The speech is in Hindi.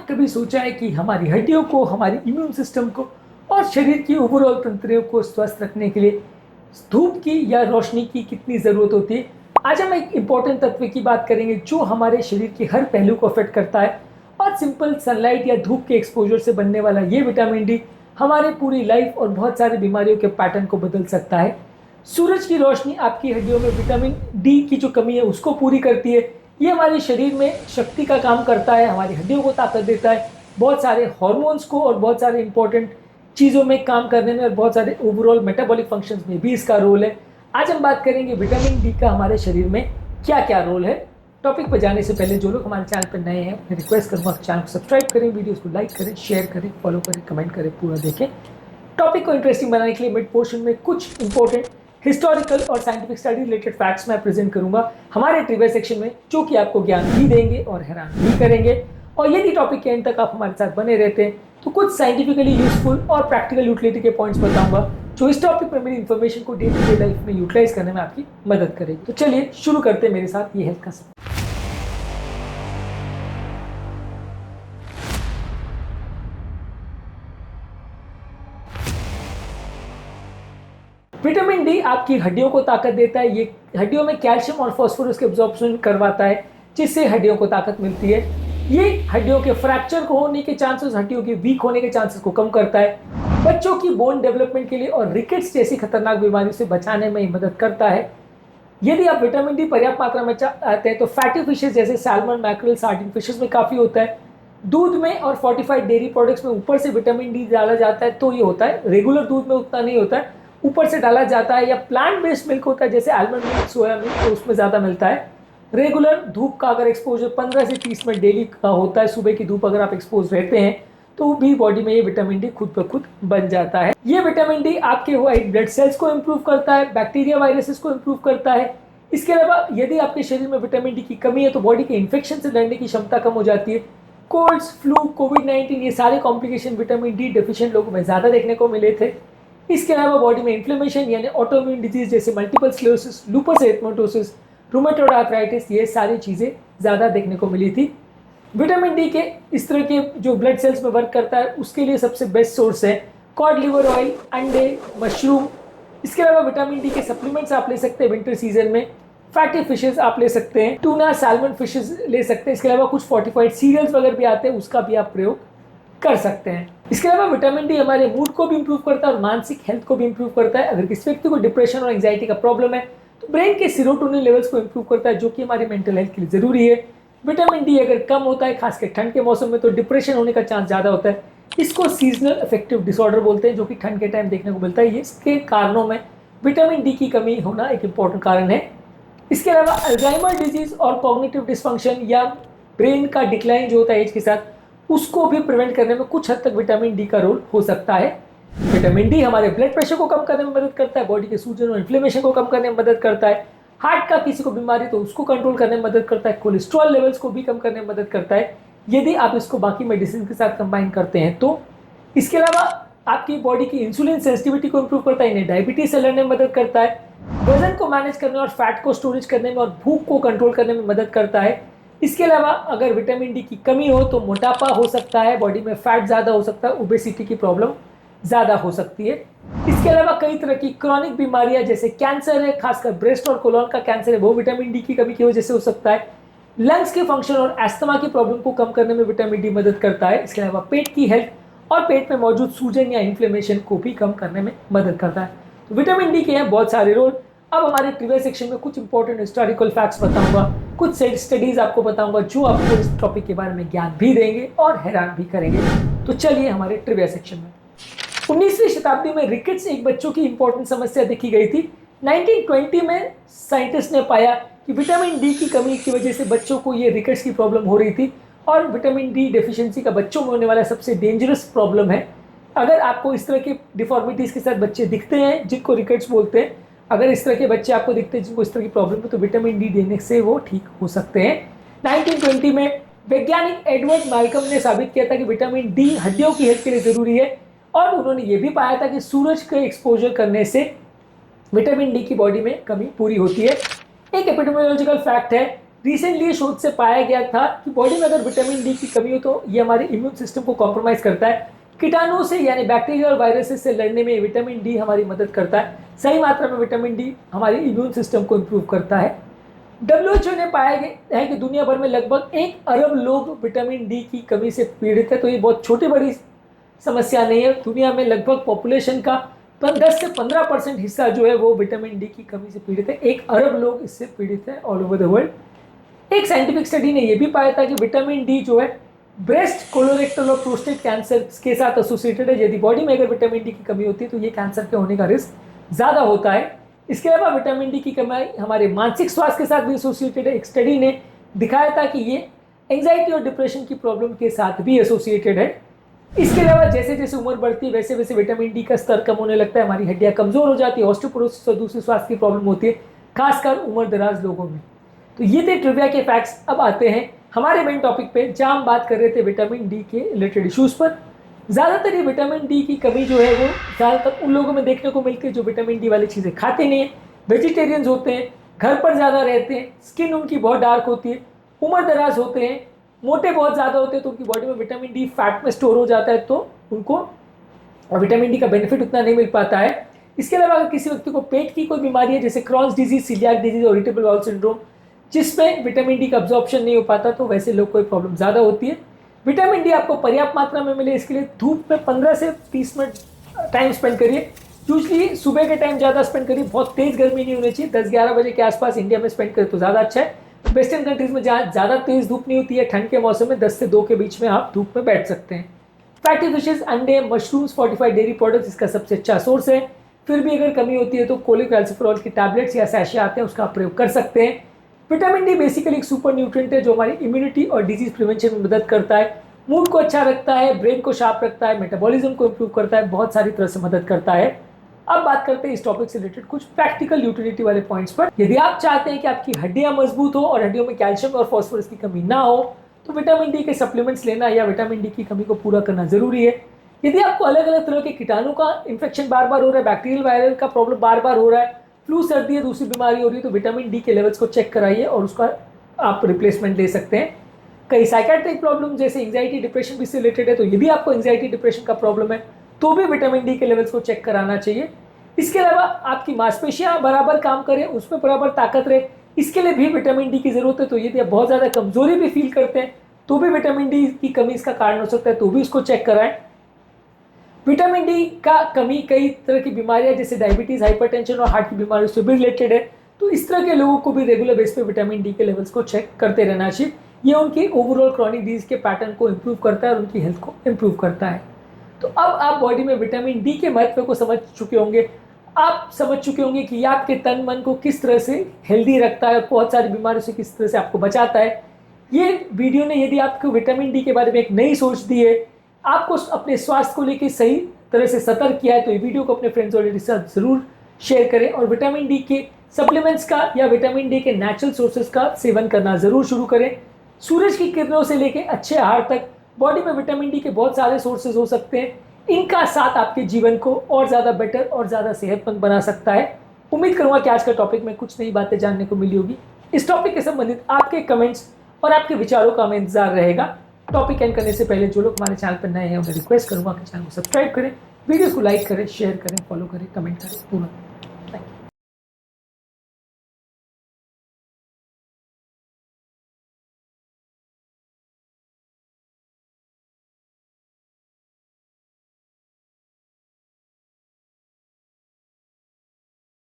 आपने कभी सोचा है कि हमारी हड्डियों को, हमारी इम्यून सिस्टम को और शरीर की ओवरऑल तंत्रियों को स्वस्थ रखने के लिए धूप की या रोशनी की कितनी ज़रूरत होती है? आज हम एक इम्पॉर्टेंट तत्व की बात करेंगे जो हमारे शरीर के हर पहलू को अफेक्ट करता है। और सिंपल सनलाइट या धूप के एक्सपोजर से बनने वाला ये विटामिन डी हमारे पूरी लाइफ और बहुत सारी बीमारियों के पैटर्न को बदल सकता है। सूरज की रोशनी आपकी हड्डियों में विटामिन डी की जो कमी है उसको पूरी करती है। ये हमारे शरीर में शक्ति का काम करता है, हमारी हड्डियों को ताकत देता है, बहुत सारे हार्मोन्स को और बहुत सारे इंपॉर्टेंट चीज़ों में काम करने में और बहुत सारे ओवरऑल मेटाबॉलिक फंक्शंस में भी इसका रोल है। आज हम बात करेंगे विटामिन डी का हमारे शरीर में क्या क्या रोल है। टॉपिक पर जाने से पहले जो लोग हमारे चैनल पर नए हैं मैं रिक्वेस्ट करूँगा चैनल को सब्सक्राइब करें, वीडियोस को लाइक करें, शेयर करें, फॉलो करें, कमेंट करें, पूरा देखें। टॉपिक को इंटरेस्टिंग बनाने के लिए मिड पोर्शन में कुछ इंपॉर्टेंट हिस्टोरिकल और साइंटिफिक स्टडी रिलेटेड फैक्ट्स मैं प्रेजेंट करूंगा हमारे ट्रिविया सेक्शन में, जो कि आपको ज्ञान भी देंगे और हैरान भी करेंगे। और यदि टॉपिक के एंड तक आप हमारे साथ बने रहते हैं तो कुछ साइंटिफिकली यूजफुल और प्रैक्टिकल यूटिलिटी के पॉइंट्स बताऊंगा जो इस टॉपिक में मेरी इन्फॉर्मेशन को डे टू डे लाइफ में यूटिलाइज करने में आपकी मदद करेगी। तो चलिए शुरू करते हैं मेरे साथ ये हेल्थ का सब। विटामिन डी आपकी हड्डियों को ताकत देता है। ये हड्डियों में कैल्शियम और फास्फोरस के एब्जॉर्प्शन करवाता है जिससे हड्डियों को ताकत मिलती है। ये हड्डियों के फ्रैक्चर को होने के चांसेस, हड्डियों के वीक होने के चांसेस को कम करता है। बच्चों की बोन डेवलपमेंट के लिए और रिकेट्स जैसी खतरनाक बीमारियों से बचाने में मदद करता है। यदि आप विटामिन डी पर्याप्त मात्रा में चाहते हैं तो फैटी फिशेज जैसे सैल्मन, मैक्रेल, सार्डिन फिशेज में काफ़ी होता है। दूध में और फोर्टिफाइड डेयरी प्रोडक्ट्स में ऊपर से विटामिन डी डाला जाता है तो ये होता है। रेगुलर दूध में उतना नहीं होता है, ऊपर से डाला जाता है। या प्लांट बेस्ड मिल्क होता है जैसे आलमंड मिल्क, सोया मिल्क, तो उसमें ज़्यादा मिलता है। रेगुलर धूप का अगर एक्सपोजर 15 से 30 मिनट डेली का होता है, सुबह की धूप अगर आप एक्सपोज रहते हैं तो भी बॉडी में ये विटामिन डी खुद ब खुद बन जाता है। ये विटामिन डी आपके व्हाइट ब्लड सेल्स को इम्प्रूव करता है, बैक्टीरिया वायरसेस को इम्प्रूव करता है। इसके अलावा यदि आपके शरीर में विटामिन डी की कमी है तो बॉडी के इन्फेक्शन से लड़ने की क्षमता कम हो जाती है। कोल्ड्स, फ्लू, कोविड-19 ये सारे कॉम्प्लिकेशन विटामिन डी डेफिशिएंट लोगों में ज़्यादा देखने को मिले थे। इसके अलावा बॉडी में इन्फ्लेमेशन यानी ऑटोइम्यून डिजीज जैसे multiple sclerosis, lupus erythematosus, rheumatoid arthritis, ये सारी चीज़ें ज़्यादा देखने को मिली थी। विटामिन डी के इस तरह के जो ब्लड सेल्स में वर्क करता है उसके लिए सबसे बेस्ट सोर्स है कॉड लिवर ऑयल, अंडे, मशरूम। इसके अलावा विटामिन डी के सप्लीमेंट्स आप ले सकते हैं विंटर सीजन में। फैटी फिशेज आप ले सकते हैं, टूना, सैल्मन फिशेज ले सकते हैं। इसके अलावा कुछ फोर्टिफाइड सीरियल्स वगैरह भी आते हैं, उसका भी आप प्रयोग कर सकते हैं। इसके अलावा विटामिन डी हमारे मूड को भी इंप्रूव करता है और मानसिक हेल्थ को भी इंप्रूव करता है। अगर किसी व्यक्ति को डिप्रेशन और एंजाइटी का प्रॉब्लम है तो ब्रेन के सीरोटोनिन लेवल्स को इंप्रूव करता है जो कि हमारी मेंटल हेल्थ के लिए जरूरी है। विटामिन डी अगर कम होता है खासकर ठंड के मौसम में तो डिप्रेशन होने का चांस ज़्यादा होता है। इसको सीजनल अफेक्टिव डिसऑर्डर बोलते हैं जो कि ठंड के टाइम देखने को मिलता है। इसके कारणों में विटामिन डी की कमी होना एक इंपॉर्टेंट कारण है। इसके अलावा अल्जाइमर डिजीज और कॉग्निटिव डिसफंक्शन या ब्रेन का डिक्लाइन जो होता है एज के साथ, उसको भी प्रिवेंट करने में कुछ हद तक विटामिन डी का रोल हो सकता है। विटामिन डी हमारे ब्लड प्रेशर को कम करने में मदद करता है, बॉडी के सूजन और इन्फ्लेमेशन को कम करने में मदद करता है, हार्ट का किसी को बीमारी तो उसको कंट्रोल करने में मदद करता है, कोलेस्ट्रॉल लेवल्स को भी कम करने में मदद करता है यदि आप इसको बाकी मेडिसिन के साथ कंबाइन करते हैं तो। इसके अलावा आपकी बॉडी की इंसुलिन सेंसिटिविटी को इंप्रूव करता है, इन्हें डायबिटीज से लड़ने में मदद करता है, वजन को मैनेज करने और फैट को स्टोरेज करने में और भूख को कंट्रोल करने में मदद करता है। इसके अलावा अगर विटामिन डी की कमी हो तो मोटापा हो सकता है, बॉडी में फैट ज़्यादा हो सकता है, ओबेसिटी की प्रॉब्लम ज़्यादा हो सकती है। इसके अलावा कई तरह की क्रॉनिक बीमारियां जैसे कैंसर है, खासकर ब्रेस्ट और कोलोन का कैंसर है, वो विटामिन डी की कमी की वजह से हो सकता है। लंग्स के फंक्शन और एस्थमा की प्रॉब्लम को कम करने में विटामिन डी मदद करता है। इसके अलावा पेट की हेल्थ और पेट में मौजूद सूजन या इन्फ्लेमेशन को भी कम करने में मदद करता है। तो विटामिन डी के हैं बहुत सारे रोल। अब हमारे ट्रिविया सेक्शन में कुछ इंपॉर्टेंट हिस्टोरिकल फैक्ट्स बताऊंगा, कुछ स्टडीज आपको बताऊंगा जो आपको इस टॉपिक के बारे में ज्ञान भी देंगे और हैरान भी करेंगे। तो चलिए हमारे ट्रिविया सेक्शन में। 19वीं शताब्दी में रिकेट्स एक बच्चों की इंपॉर्टेंट समस्या देखी गई थी। 1920 में साइंटिस्ट ने पाया कि विटामिन डी की कमी की वजह से बच्चों को ये रिकेट्स की प्रॉब्लम हो रही थी और विटामिन डी डेफिशिएंसी का बच्चों में होने वाला सबसे डेंजरस प्रॉब्लम है। अगर आपको इस तरह के डिफॉर्मिटीज के साथ बच्चे दिखते हैं जिनको रिकेट्स बोलते हैं, अगर इस तरह के बच्चे आपको दिखते हैं जिनको इस तरह की प्रॉब्लम है तो विटामिन डी देने से वो ठीक हो सकते हैं। 1920 में वैज्ञानिक एडवर्ड मैल्कम ने साबित किया था कि विटामिन डी हड्डियों की हेल्थ के लिए जरूरी है और उन्होंने ये भी पाया था कि सूरज के एक्सपोजर करने से विटामिन डी की बॉडी में कमी पूरी होती है। एक एपिडेमियोलॉजिकल फैक्ट है रिसेंटली शोध से पाया गया था कि बॉडी में अगर विटामिन डी की कमी हो तो ये हमारे इम्यून सिस्टम को कॉम्प्रोमाइज करता है। कीटाणुओं से यानी बैक्टीरिया और वायरसेस से लड़ने में विटामिन डी हमारी मदद करता है। सही मात्रा में विटामिन डी हमारे इम्यून सिस्टम को इम्प्रूव करता है। WHO ने पाया गया है कि दुनिया भर में लगभग 1 अरब लोग विटामिन डी की कमी से पीड़ित है। तो ये बहुत छोटी बड़ी समस्या नहीं है। दुनिया में लगभग पॉपुलेशन का 10 से 15% हिस्सा जो है वो विटामिन डी की कमी से पीड़ित है। 1 अरब लोग इससे पीड़ित है ऑल ओवर द वर्ल्ड। एक साइंटिफिक स्टडी ने यह भी पाया था कि विटामिन डी जो है ब्रेस्ट, कोलोरेक्टल और प्रोस्टेट कैंसर के साथ एसोसिएटेड है। यदि बॉडी में अगर विटामिन डी की कमी होती है तो ये कैंसर के होने का रिस्क ज़्यादा होता है। इसके अलावा विटामिन डी की कमी हमारे मानसिक स्वास्थ्य के साथ भी एसोसिएटेड है। एक स्टडी ने दिखाया था कि ये एंजाइटी और डिप्रेशन की प्रॉब्लम के साथ भी एसोसिएटेड है। इसके अलावा जैसे जैसे उम्र बढ़ती है वैसे वैसे विटामिन डी का स्तर कम होने लगता है, हमारी हड्डियां कमजोर हो जाती है, ऑस्टियोपोरोसिस और दूसरी स्वास्थ्य की प्रॉब्लम होती है, खासकर उम्र दराज लोगों में। तो ये थे ट्रिविया के फैक्ट्स। अब आते हैं हमारे मेन टॉपिक पे, जहाँ हम बात कर रहे थे विटामिन डी के रिलेटेड इशूज़ पर। ज़्यादातर ये विटामिन डी की कमी जो है वो ज़्यादातर उन लोगों में देखने को मिलती है जो विटामिन डी वाली चीज़ें खाते नहीं हैं, वेजिटेरियंस होते हैं, घर पर ज़्यादा रहते हैं, स्किन उनकी बहुत डार्क होती है, उम्र दराज होते हैं, मोटे बहुत ज़्यादा होते हैं, तो उनकी बॉडी में विटामिन डी फैट में स्टोर हो जाता है, तो उनको विटामिन डी का बेनिफिट उतना नहीं मिल पाता है। इसके अलावा अगर किसी व्यक्ति को पेट की कोई बीमारी है जैसे क्रॉन्स डिजीज, सीलियाक डिजीज और इरिटेबल बाउल सिंड्रोम, जिसमें विटामिन डी का अब्जॉर्प्शन नहीं हो पाता, तो वैसे लोग को प्रॉब्लम ज़्यादा होती है। विटामिन डी आपको पर्याप्त मात्रा में मिले इसके लिए धूप में 15 से 30 मिनट टाइम स्पेंड करिए। यूजली सुबह के टाइम ज़्यादा स्पेंड करिए, बहुत तेज़ गर्मी नहीं होनी चाहिए। 10-11 बजे के आसपास इंडिया में स्पेंड करें तो ज़्यादा अच्छा है। वेस्टर्न कंट्रीज़ में जहाँ ज़्यादा तेज़ धूप नहीं होती है, ठंड के मौसम में 10 से 2 के बीच में आप धूप में बैठ सकते हैं। फैटी फिशेज, अंडे, मशरूम्स, फोर्टिफाइड डेयरी प्रोडक्ट्स इसका सबसे अच्छा सोर्स है। फिर भी अगर कमी होती है तो कोलेकैल्सिफेरॉल की टैबलेट्स या सैशे आते हैं, उसका आप प्रयोग कर सकते हैं। विटामिन डी बेसिकली एक सुपर न्यूट्रिएंट है जो हमारी इम्यूनिटी और डिजीज प्रिवेंशन में मदद करता है, मूड को अच्छा रखता है, ब्रेन को शार्प रखता है, मेटाबॉलिज्म को इम्प्रूव करता है, बहुत सारी तरह से मदद करता है। अब बात करते हैं इस टॉपिक से रिलेटेड कुछ प्रैक्टिकल यूटिलिटी वाले पॉइंट्स पर। यदि आप चाहते हैं कि आपकी हड्डियां मजबूत हो और हड्डियों में कैल्शियम और फॉस्फोरस की कमी ना हो, तो विटामिन डी के सप्लीमेंट्स लेना या विटामिन डी की कमी को पूरा करना जरूरी है। यदि आपको अलग अलग तरह के कीटाणु का इन्फेक्शन बार बार हो रहा है, बैक्टीरियल वायरल का प्रॉब्लम बार बार हो रहा है, फ्लू, सर्दी या दूसरी बीमारी हो रही है, तो विटामिन डी के लेवल्स को चेक कराइए और उसका आप रिप्लेसमेंट ले सकते हैं। कई साइकेट्रिक प्रॉब्लम जैसे एंजाइटी, डिप्रेशन भी इससे रिलेटेड है, तो यदि आपको एंजाइटी, डिप्रेशन का प्रॉब्लम है तो भी विटामिन डी के लेवल्स को चेक कराना चाहिए। इसके अलावा आपकी मांसपेशियां बराबर काम करें, उसमें बराबर ताकत रहे, इसके लिए भी विटामिन डी की जरूरत है। तो यदि आप बहुत ज़्यादा कमजोरी भी फील करते हैं तो भी विटामिन डी की कमी इसका कारण हो सकता है, तो भी इसको चेक कराएं। विटामिन डी का कमी कई तरह की बीमारियां जैसे डायबिटीज, हाइपरटेंशन और हार्ट की बीमारियों से भी रिलेटेड है, तो इस तरह के लोगों को भी रेगुलर बेस पे विटामिन डी के लेवल्स को चेक करते रहना चाहिए। ये उनकी ओवरऑल क्रॉनिक डिजीज के पैटर्न को इम्प्रूव करता है और उनकी हेल्थ को इम्प्रूव करता है। तो अब आप बॉडी में विटामिन डी के महत्व को समझ चुके होंगे। आप समझ चुके होंगे कि ये आपके तन मन को किस तरह से हेल्दी रखता है और बहुत सारी बीमारियों से किस तरह से आपको बचाता है। ये वीडियो ने यदि आपको विटामिन डी के बारे में एक नई सोच दी है, आपको अपने स्वास्थ्य को लेकर सही तरह से सतर्क किया है, तो ये वीडियो को अपने फ्रेंड्स और रिलेटिव्स के साथ जरूर शेयर करें और विटामिन डी के सप्लीमेंट्स का या विटामिन डी के नेचुरल सोर्सेज का सेवन करना जरूर शुरू करें। सूरज की किरणों से लेकर अच्छे आहार तक बॉडी में विटामिन डी के बहुत सारे सोर्सेज हो सकते हैं। इनका साथ आपके जीवन को और ज़्यादा बेटर और ज़्यादा सेहतमंद बना सकता है। उम्मीद करूंगा कि आज का टॉपिक में कुछ नई बातें जानने को मिली होगी। इस टॉपिक के संबंधित आपके कमेंट्स और आपके विचारों का हमें इंतजार रहेगा। टॉपिक एंड करने से पहले जो लोग हमारे चैनल पर नए हैं उन्हें रिक्वेस्ट करूंगा कि चैनल को सब्सक्राइब करें, वीडियो को लाइक करें, शेयर करें, फॉलो करें, कमेंट करें, पूरा